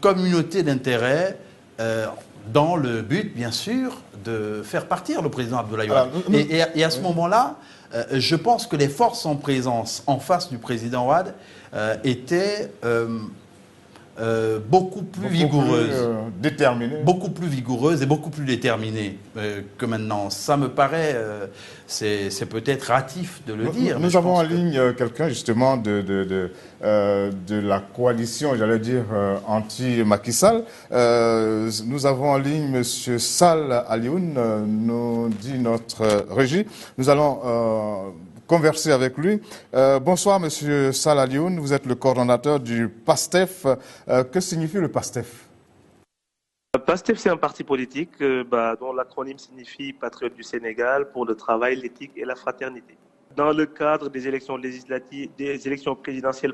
Speaker 2: communauté d'intérêts dans le but, bien sûr, de faire partir le président Abdoulaye Wade. Et à ce moment-là, je pense que les forces en présence en face du président Wade étaient beaucoup plus vigoureuse.
Speaker 1: Déterminée.
Speaker 2: Beaucoup plus vigoureuse et beaucoup plus déterminée que maintenant. Ça me paraît, c'est peut-être hâtif de le dire.
Speaker 1: Nous avons en ligne quelqu'un justement de la coalition, j'allais dire, anti-Macky Sall. Nous avons en ligne M. Sall Alioune, nous dit notre régie. Nous allons converser avec lui. Bonsoir, Monsieur Sall Alioune. Vous êtes le coordonnateur du PASTEF. Que signifie le PASTEF?
Speaker 13: PASTEF, c'est un parti politique dont l'acronyme signifie Patriotes du Sénégal pour le travail, l'éthique et la fraternité. Dans le cadre des élections législatives, des élections présidentielles,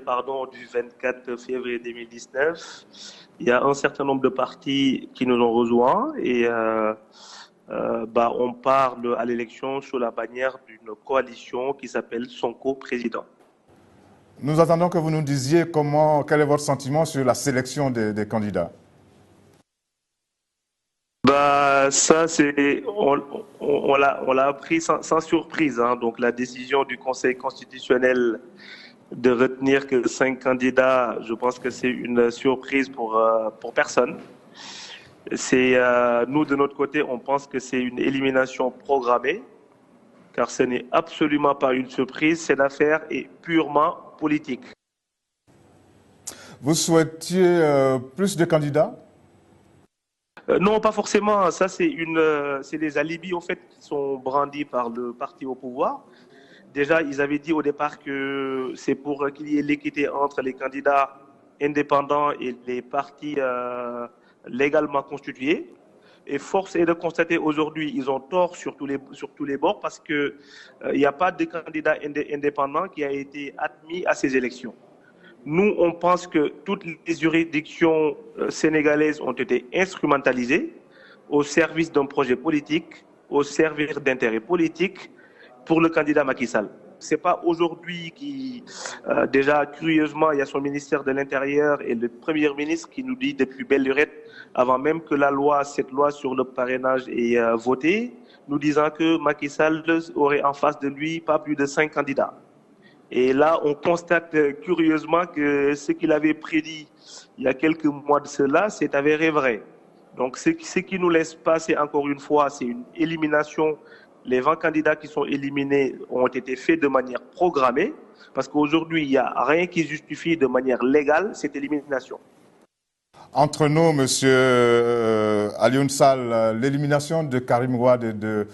Speaker 13: du 24 février 2019, il y a un certain nombre de partis qui nous ont rejoints et on parle à l'élection sous la bannière d'une coalition qui s'appelle Sonko Président.
Speaker 1: Nous attendons que vous nous disiez quel est votre sentiment sur la sélection des candidats.
Speaker 13: Ça, on l'a appris sans surprise. Donc la décision du Conseil constitutionnel de retenir que 5 candidats, je pense que c'est une surprise pour personne. Nous, de notre côté, on pense que c'est une élimination programmée, car ce n'est absolument pas une surprise, cette affaire est purement politique.
Speaker 1: Vous souhaitiez plus de candidats?
Speaker 13: Non, pas forcément. Ça, c'est des alibis en fait, qui sont brandis par le parti au pouvoir. Déjà, ils avaient dit au départ que c'est pour qu'il y ait l'équité entre les candidats indépendants et les partis légalement constitués. Et force est de constater aujourd'hui, ils ont tort sur tous les bords parce qu'il n'y a pas de candidat indépendant qui a été admis à ces élections. Nous, on pense que toutes les juridictions sénégalaises ont été instrumentalisées au service d'un projet politique, au service d'intérêts politiques pour le candidat Macky Sall. Ce n'est pas aujourd'hui déjà curieusement, il y a son ministère de l'Intérieur et le Premier ministre qui nous dit depuis belle lurette, avant même que cette loi sur le parrainage est votée, nous disant que Macky Sall aurait en face de lui pas plus de 5 candidats. Et là, on constate curieusement que ce qu'il avait prédit il y a quelques mois de cela s'est avéré vrai. Donc, ce qui nous laisse passer, encore une fois, c'est une élimination. Les 20 candidats qui sont éliminés ont été faits de manière programmée, parce qu'aujourd'hui, il n'y a rien qui justifie de manière légale cette élimination.
Speaker 1: Entre nous, Monsieur Alioune Sall, l'élimination de Karim Wade et de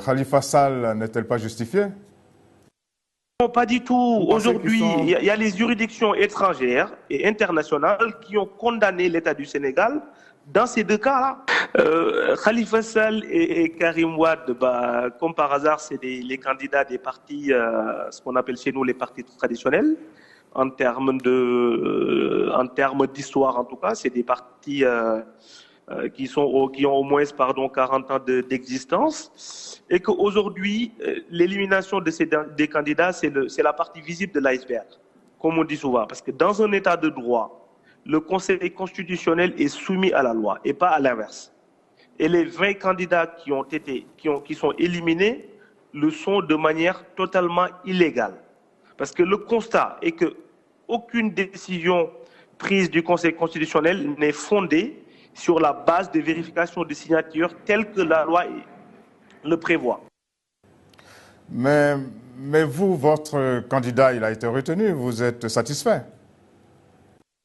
Speaker 1: Khalifa Sall n'est-elle pas justifiée?
Speaker 13: Non, pas du tout. Aujourd'hui, il y a les juridictions étrangères et internationales qui ont condamné l'État du Sénégal dans ces 2 cas-là. Khalifa Sall et Karim Wade, comme par hasard, c'est les candidats des partis, ce qu'on appelle chez nous les partis traditionnels. En termes d'histoire, en tout cas, c'est des partis qui ont au moins 40 ans d'existence. Et qu'aujourd'hui, l'élimination des candidats, c'est la partie visible de l'iceberg, comme on dit souvent. Parce que dans un état de droit, le Conseil constitutionnel est soumis à la loi et pas à l'inverse. Et les 20 candidats qui sont éliminés le sont de manière totalement illégale. Parce que le constat est qu'aucune décision prise du Conseil constitutionnel n'est fondée sur la base de vérification de signatures telle que la loi le prévoit.
Speaker 1: Mais vous, votre candidat, il a été retenu, vous êtes satisfait?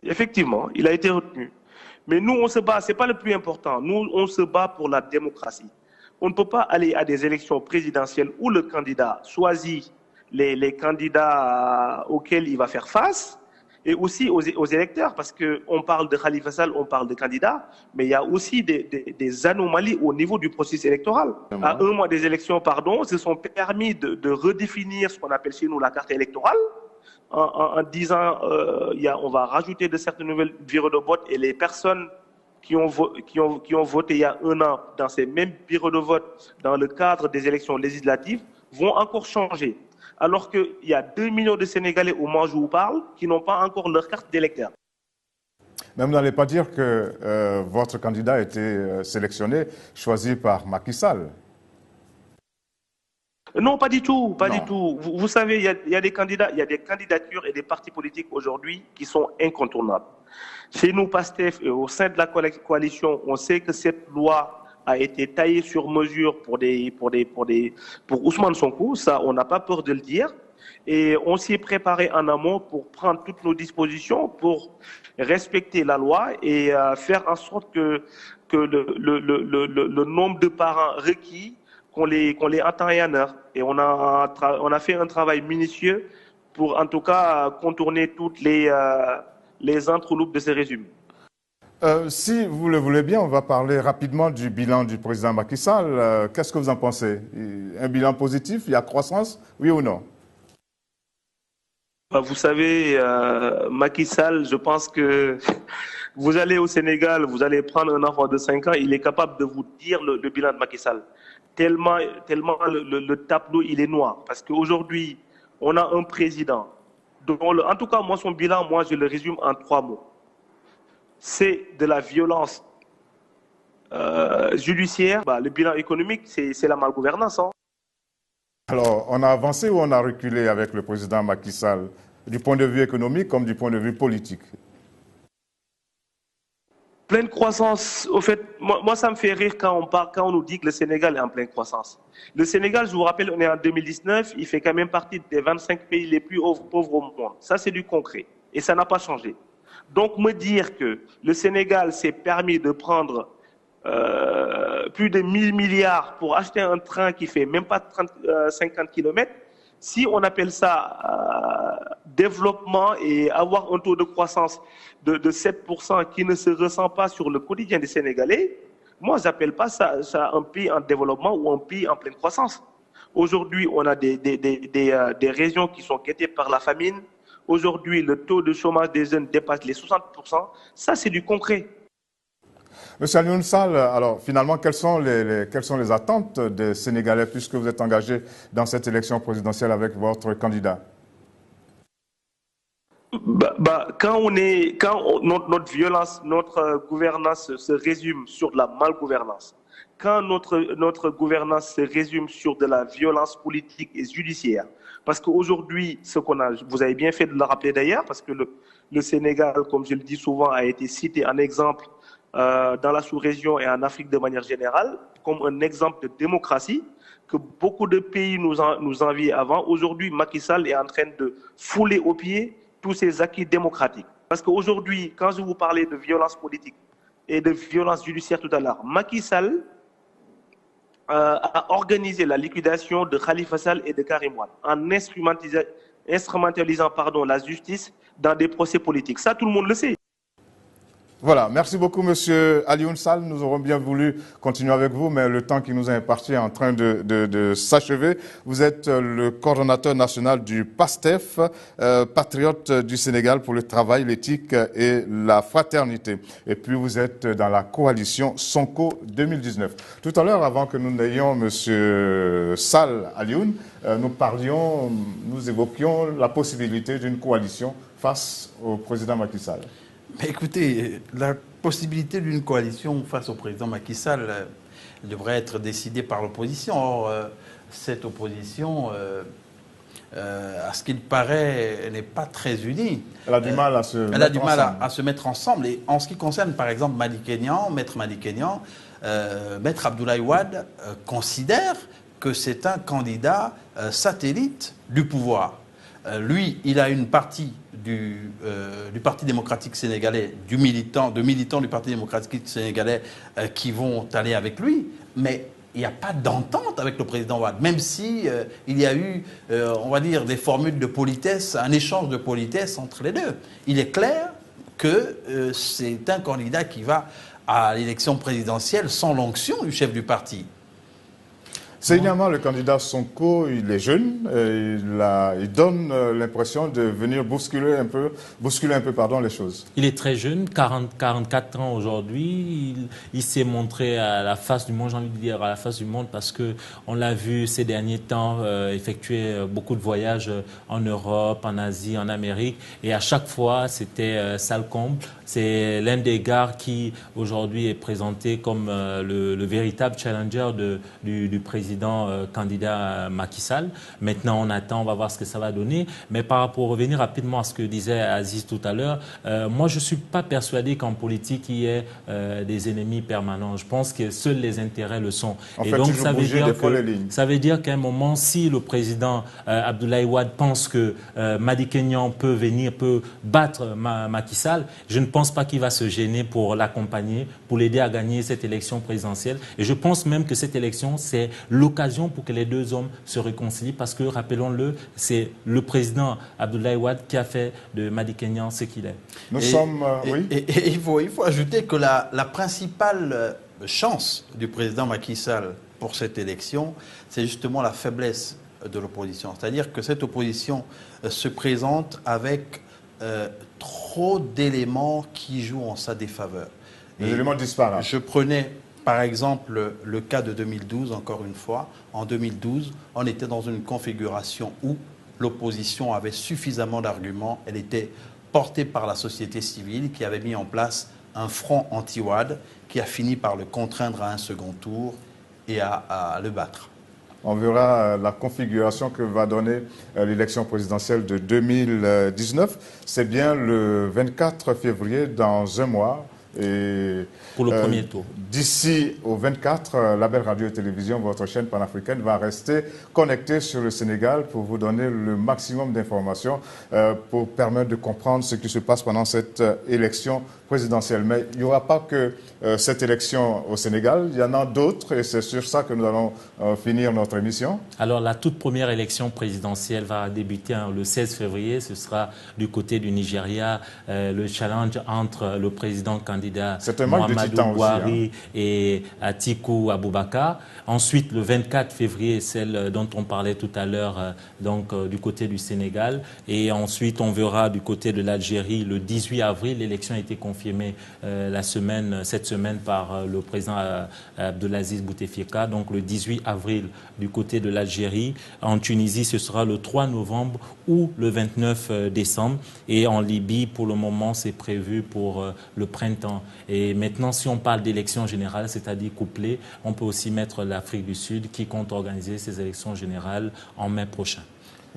Speaker 13: Effectivement, il a été retenu. Mais nous, on se bat, ce n'est pas le plus important. Nous, on se bat pour la démocratie. On ne peut pas aller à des élections présidentielles où le candidat choisit les candidats auxquels il va faire face, et aussi aux électeurs, parce qu'on parle de Khalifa Sall, on parle de candidats, mais il y a aussi des anomalies au niveau du processus électoral. À 1 mois des élections, se sont permis de redéfinir ce qu'on appelle chez nous la carte électorale, en disant on va rajouter de certains nouvelles bureaux de vote, et les personnes qui ont voté il y a 1 an dans ces mêmes bureaux de vote dans le cadre des élections législatives vont encore changer. Alors qu'il y a 2 millions de Sénégalais au moment où je vous parle qui n'ont pas encore leur carte d'électeur.
Speaker 1: Mais vous n'allez pas dire que votre candidat a été sélectionné, choisi par Macky Sall?
Speaker 13: Non, pas du tout, pas du tout. Vous savez, il y a des candidats, il y a des candidatures et des partis politiques aujourd'hui qui sont incontournables. Chez nous, PASTEF, et au sein de la coalition, on sait que cette loi a été taillée sur mesure pour Ousmane Sonko. Ça, on n'a pas peur de le dire. Et on s'y est préparé en amont pour prendre toutes nos dispositions, pour respecter la loi et faire en sorte que le nombre de parents requis, qu'on les attend et en heure. Et on a fait un travail minutieux pour en tout cas contourner toutes les entreloupes de ces résumés.
Speaker 1: Si vous le voulez bien, on va parler rapidement du bilan du président Macky Sall. Qu'est-ce que vous en pensez? Un bilan positif, il y a croissance, oui ou non?
Speaker 13: Vous savez, Macky Sall, je pense que vous allez au Sénégal, vous allez prendre un enfant de 5 ans, il est capable de vous dire le bilan de Macky Sall. Tellement le tableau, il est noir. Parce qu'aujourd'hui, on a un président dont, en tout cas, moi, son bilan, moi, je le résume en 3 mots. C'est de la violence judiciaire. Le bilan économique, c'est la malgouvernance. Hein.
Speaker 1: Alors, on a avancé ou on a reculé avec le président Macky Sall, du point de vue économique comme du point de vue politique?
Speaker 13: Pleine croissance, au fait, moi ça me fait rire quand on nous dit que le Sénégal est en pleine croissance. Le Sénégal, je vous rappelle, on est en 2019, il fait quand même partie des 25 pays les plus pauvres au monde. Ça, c'est du concret. Et ça n'a pas changé. Donc, me dire que le Sénégal s'est permis de prendre plus de 1000 milliards pour acheter un train qui fait même pas 50 km, si on appelle ça développement et avoir un taux de croissance de 7% qui ne se ressent pas sur le quotidien des Sénégalais, moi, je n'appelle pas ça un pays en développement ou un pays en pleine croissance. Aujourd'hui, on a des régions qui sont guettées par la famine. Aujourd'hui, le taux de chômage des jeunes dépasse les 60%. Ça, c'est du concret.
Speaker 1: Monsieur Alioune Sall, alors finalement, quelles sont les attentes des Sénégalais puisque vous êtes engagé dans cette élection présidentielle avec votre candidat?
Speaker 13: Quand notre violence, notre gouvernance se résume sur de la malgouvernance, quand notre gouvernance se résume sur de la violence politique et judiciaire, parce qu'aujourd'hui, vous avez bien fait de le rappeler d'ailleurs, parce que le Sénégal, comme je le dis souvent, a été cité en exemple dans la sous-région et en Afrique de manière générale, comme un exemple de démocratie que beaucoup de pays nous enviaient avant. Aujourd'hui, Macky Sall est en train de fouler aux pieds tous ces acquis démocratiques. Parce qu'aujourd'hui, quand je vous parlais de violence politique et de violence judiciaire tout à l'heure, Macky Sall a organisé la liquidation de Khalifa Sall et de Karim Wade en instrumentalisant la justice dans des procès politiques. Ça, tout le monde le sait.
Speaker 1: Voilà, merci beaucoup Monsieur Alioune Sall. Nous aurons bien voulu continuer avec vous, mais le temps qui nous est imparti est en train de s'achever. Vous êtes le coordonnateur national du PASTEF, patriote du Sénégal pour le travail, l'éthique et la fraternité. Et puis vous êtes dans la coalition Sonko 2019. Tout à l'heure, avant que nous n'ayons Monsieur Sall Alioune, nous évoquions la possibilité d'une coalition face au président Macky Sall.
Speaker 2: Mais écoutez, la possibilité d'une coalition face au président Macky Sall devrait être décidée par l'opposition. Or, cette opposition, à ce qu'il paraît, n'est pas très unie.
Speaker 1: Elle a du mal à
Speaker 2: se mettre ensemble. Et en ce qui concerne, par exemple, Maître Madi Kenyan, Maître Abdoulaye Wade considère que c'est un candidat satellite du pouvoir. Lui, il a une partie du Parti démocratique sénégalais, de militants du Parti démocratique sénégalais qui vont aller avec lui, mais il n'y a pas d'entente avec le président Wade, même si il y a eu, on va dire, des formules de politesse, un échange de politesse entre les deux. Il est clair que c'est un candidat qui va à l'élection présidentielle sans l'onction du chef du parti.
Speaker 1: Évidemment, le candidat Sonko, il est jeune, il donne l'impression de venir bousculer un peu les choses.
Speaker 3: Il est très jeune, 44 ans aujourd'hui. Il s'est montré à la face du monde, j'ai envie de dire à la face du monde, parce qu'on l'a vu ces derniers temps effectuer beaucoup de voyages en Europe, en Asie, en Amérique. Et à chaque fois, c'était sale comble. C'est l'un des gars qui aujourd'hui est présenté comme le véritable challenger du président candidat Macky Sall. Maintenant, on attend, on va voir ce que ça va donner. Mais pour revenir rapidement à ce que disait Aziz tout à l'heure, moi, je ne suis pas persuadé qu'en politique, il y ait des ennemis permanents. Je pense que seuls les intérêts le sont.
Speaker 1: Et donc,
Speaker 3: ça veut dire qu'à un moment, si le président Abdoulaye Wade pense que Madi Kenya peut battre Macky Sall, je ne pense pas qu'il va se gêner pour l'accompagner, pour l'aider à gagner cette élection présidentielle. Et je pense même que cette élection, c'est l'occasion pour que les deux hommes se réconcilient parce que, rappelons-le, c'est le président Abdoulaye Wade qui a fait de Madi Kenya ce qu'il est.
Speaker 2: Et il faut ajouter que la principale chance du président Macky Sall pour cette élection, c'est justement la faiblesse de l'opposition. C'est-à-dire que cette opposition se présente avec trop d'éléments qui jouent en sa défaveur.
Speaker 1: Les éléments disparates.
Speaker 2: Je prenais par exemple le cas de 2012, encore une fois. En 2012, on était dans une configuration où l'opposition avait suffisamment d'arguments. Elle était portée par la société civile qui avait mis en place un front anti-Wade qui a fini par le contraindre à un second tour et à le battre.
Speaker 1: On verra la configuration que va donner l'élection présidentielle de 2019. C'est bien le 24 février, dans un mois. Et
Speaker 3: pour le premier tour.
Speaker 1: D'ici au 24, la Belle Radio et Télévision, votre chaîne panafricaine, va rester connectée sur le Sénégal pour vous donner le maximum d'informations pour permettre de comprendre ce qui se passe pendant cette élection présidentielle. Mais il n'y aura pas que cette élection au Sénégal, il y en a d'autres et c'est sur ça que nous allons finir notre émission.
Speaker 3: Alors la toute première élection présidentielle va débuter le 16 février. Ce sera du côté du Nigeria, le challenge entre le président candidat Muhammadu Buhari et Atiku Abubakar. Ensuite, le 24 février, celle dont on parlait tout à l'heure, du côté du Sénégal. Et ensuite, on verra du côté de l'Algérie le 18 avril. L'élection a été confirmée cette semaine par le président Abdelaziz Bouteflika. Donc le 18 avril du côté de l'Algérie. En Tunisie, ce sera le 3 novembre ou le 29 décembre. Et en Libye, pour le moment, c'est prévu pour le printemps. Et maintenant, si on parle d'élections générales, c'est-à-dire couplées, on peut aussi mettre l'Afrique du Sud qui compte organiser ses élections générales en mai prochain.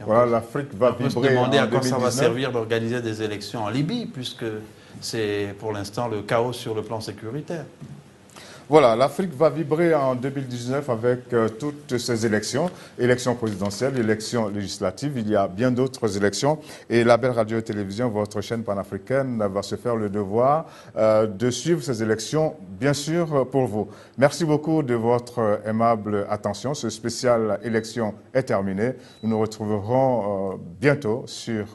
Speaker 1: Voilà, l'Afrique va vibrer.
Speaker 2: On peut se demander à quoi ça va servir d'organiser des élections en Libye, puisque c'est pour l'instant le chaos sur le plan sécuritaire.
Speaker 1: Voilà, l'Afrique va vibrer en 2019 avec toutes ces élections, élections présidentielles, élections législatives. Il y a bien d'autres élections. Et la Belle Radio et Télévision, votre chaîne panafricaine, va se faire le devoir de suivre ces élections, bien sûr, pour vous. Merci beaucoup de votre aimable attention. Ce spécial élection est terminé. Nous nous retrouverons bientôt sur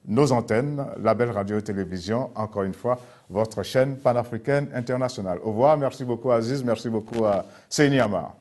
Speaker 1: nos antennes, la Belle Radio et Télévision, encore une fois, votre chaîne panafricaine internationale. Au revoir, merci beaucoup Aziz, merci beaucoup à Seyni Amar.